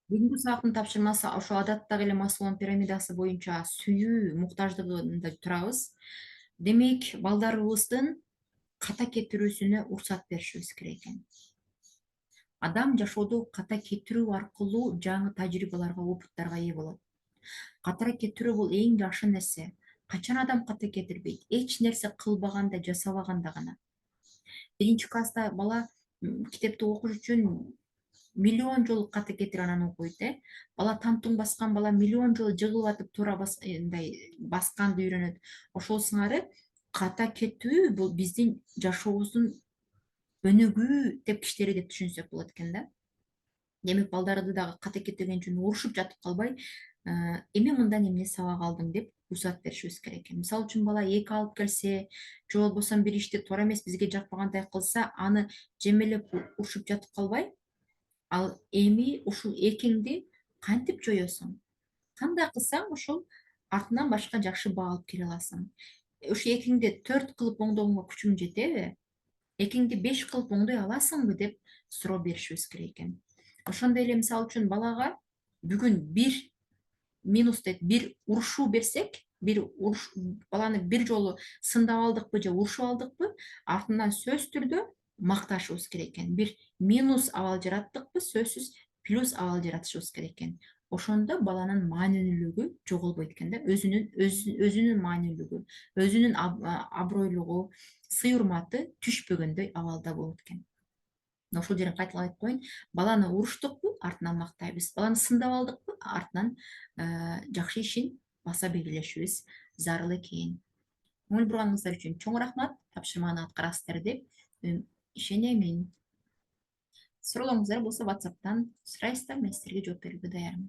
Бүгүнкү сабактын тапшырмасы ошо адаттагы эле Маслоун пирамидасы боюнча сүйүү муктаждыгында турабыз. Демек, балдарыбыздын ката кетирүүсүнө уруксат беришибиз керек экен. Адам жашоодо ката кетирүү аркылуу жаңы тажрыйбаларга, опыттарга ээ болот. Ката кетирүү бул эң жакшы нерсе. Качан адам ката кетирбейт? Эч нерсе кылбаганда, жасабаганда гана. Биринчи класста бала китепти окуш үчүн миллион жолу ката кетирип анан окуйт, бала тамтуң баскан бала миллион жолу жыгылып атып туура мындай басканды үйрөнөт. Ошол сыңары ката кетүү бул биздин жашообуздун өнүгүү тепкичтери деп түшүнсөк болот экен да. Демек, балдарды дагы ката кетирген үчүн урушуп жатып калбай, эми мындан эмне сабак алдың деп уруксат беришибиз керек экен. Мисалы үчүн бала 2 алып келсе, же болбосо бир ишти туура эмес бизге жакпагандай кылса, аны жемелеп урушуп жатып калбай, ал эми ушул экиңди кантип жоесуң? Кандай кылсаң ошол артынан башка жакшы баа алып келе аласың? Ушу экиңди 4 кылып оңдогонго күчүң жетеби? Экиңди 5 кылып оңдой аласыңбы деп суроо беришибиз керек экен. Ошондой эле мисалы үчүн балага бүгүн бир минус дейт, бир урушуу берсек, баланы бир жолу сындап алдыкпы же урушуп алдыкпы, артынан сөзсүз түрдө макташыбыз керек экен. Бир минус абал жараттыкпы, сөзсүз плюс абал жаратышыбыз керек экен. Ошондо баланын маанилүүлүгү жоголбойт экен да, өзүнүн маанилүүлүгү, өзүнүн абройлугу, сый урматы түшпөгөндөй абалда болот экен. Ошол жерин кайталап айтып коеюн, баланы уруштукпу, артынан мактайбыз, баланы сындап алдыкпы, артынан жакшы ишин баса белгилешибиз зарыл экен. Көңүл бурганыңыздар үчүн чоң рахмат, тапшырманы аткарасыздар деп ишенемин. Суроолоруңуздар болсо WhatsApp'тан сурайсыздар, мен силерге жооп берүүгө даярмын.